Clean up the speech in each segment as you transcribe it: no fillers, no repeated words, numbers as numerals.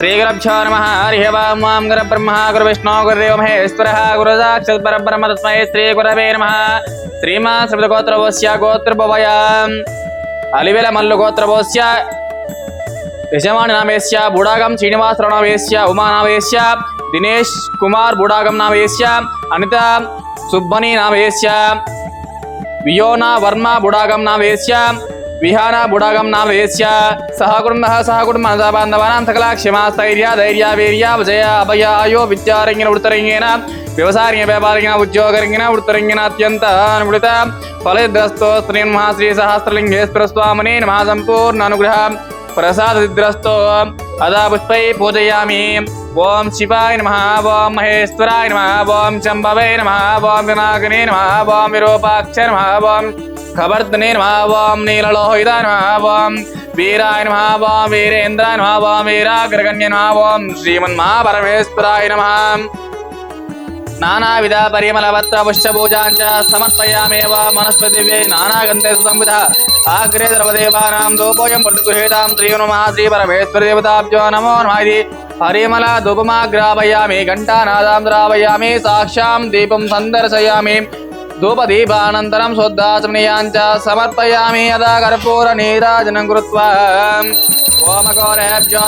श्रीगुरुभ्यो नमः। हरिः ओम्। ओं गुरुब्रह्मा गुरुविष्णु गुरुदेवो महेश्वरः गुरुसाक्षात् परब्रह्म तस्मै श्रीगुरवे नमः। श्रीमान् श्रीमद्गोत्रवस्य गोत्रभवय अलिवेल मल्लु गोत्रवस्य यजमानि नामेस्य बुडागम श्रीनिवासराव नामेस्य उमा नामेस्य दिनेश कुमार बुडागम नामेस्य अनिता सुब्बनी नामेस्य वियोना वर्मा बुडागम नामेस्य विहाना बुडागम नामेस्य सहकुटुंब बांधवानां सकला क्षमा स्थैर्य धैर्य वीर्य विजय अभय आयो विद्यारंगिन उडतरंगिन व्यवसाय व्यापारिण उद्योगरंगिन उडतरंगिन अत्यंत अनुगुणित फलद्रस्तो श्री महाश्री सहस्रलिंगेश्वर स्वामिने नमः। संपूर्ण अनुग्रह प्रसादद्रस्तो अदा पुष्पै पूजयामि। ओम शिवाय नमः। ओम महेश्वराय नमः। ओम शंभवे नमः। ओम विनायकने नमः। ओम विरूपाक्षाय नमः। ओम खबर्दने नमः। ओम नीललोहिताय नमः। ओम वीराय नमः। ओम वीरेन्द्राय नमः। ओम वीराग्रगण्य नमः। ओम श्रीमन्महापरमेश्वराय नमः। नानाविध परिमलपत्र पुष्पपूजाञ्च समर्पयामि। वनस्पतिभ्ये नानागन्धे संविधः आग्रे सर्वदेवानां धूपोऽयं प्रतिगृहीतां श्रीनुमः श्रीपरमेश्वरदेवताभ्यो नमो नमः इति परिमल धूपमाग्रापयामि। घण्टानादां द्रावयामि। साक्षां दीपं सन्दर्शयामि। धूपदीपानन्तरं शुद्धाचमनीयाञ्च समर्पयामि। यदा कर्पूरनीराजनं कृत्वा ओम घोरेभ्यो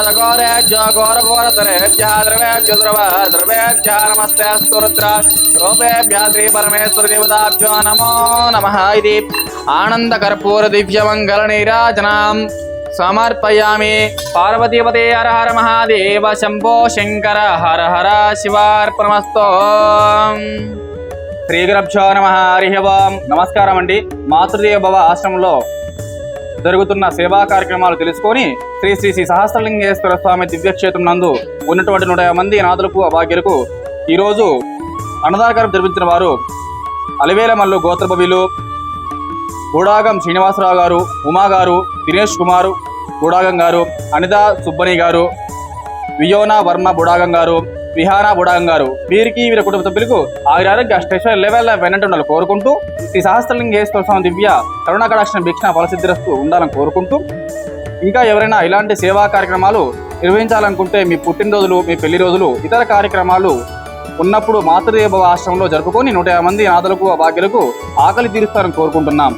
घोरघोरतरेभ्यः द्रवेभ्यो द्रवेभ्यः नमस्ते अस्तु रुद्र रूपेभ्यः श्रीपरमेश्वरदेवताभ्यो नमो नमः इति आनन्दकर्पूर दिव्यमङ्गलनीराजनां समर्पयामि। पार्वतीपते हर हर महादेव शंभो शंकर हर हर शिवार्पणमस्तु। శ్రీగురుభ్యో నమః. హరిః ఓం. నమస్కారం అండి. మాతృదేవ భవ ఆశ్రమంలో జరుగుతున్న సేవా కార్యక్రమాలు తెలుసుకొని శ్రీ శ్రీ శ్రీ సహస్రలింగేశ్వర స్వామి దివ్యక్షేత్రం నందు ఉన్నటువంటి 150 మంది అనాథులకు అభాగ్యులకు ఈరోజు అన్నదానకార్యం జరిపించిన వారు అలివేల మల్లు గోత్రభవిలు బుడాగం శ్రీనివాసరావు గారు, ఉమా గారు, దినేష్ కుమారు బుడాగం గారు, అనితా సుబ్బని గారు, వియోనా వర్మ బుడాగం గారు, విహానా బుడాగం గారు, వీరికి వీరి కుటుంబ సభ్యులకు ఆరోగ్య స్టేషన్ లెవెల్ వెనంటుండాలని కోరుకుంటూ శ్రీ సహస్రలింగేశ్వర స్వామి దివ్య కరుణాకటాక్షణ భిక్షణ ఫలసిద్ధిరస్తూ ఉండాలని కోరుకుంటూ ఇంకా ఎవరైనా ఇలాంటి సేవా కార్యక్రమాలు నిర్వహించాలనుకుంటే మీ పుట్టినరోజులు, మీ పెళ్లి రోజులు, ఇతర కార్యక్రమాలు ఉన్నప్పుడు మాతృదేవ ఆశ్రమంలో జరుపుకొని 150 మంది అనాథులకు అభాగ్యులకు ఆకలి తీరుస్తారని కోరుకుంటున్నాం.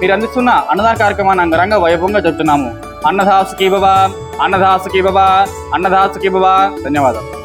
మీరు అందిస్తున్న అన్నదాన కార్యక్రమాన్ని అంగరంగ వైభవంగా చెప్తున్నాము. అన్నదాసుకి బాబా, అన్నదాసుకి బాబా, అన్నదాసుకి బాబా. ధన్యవాదాలు.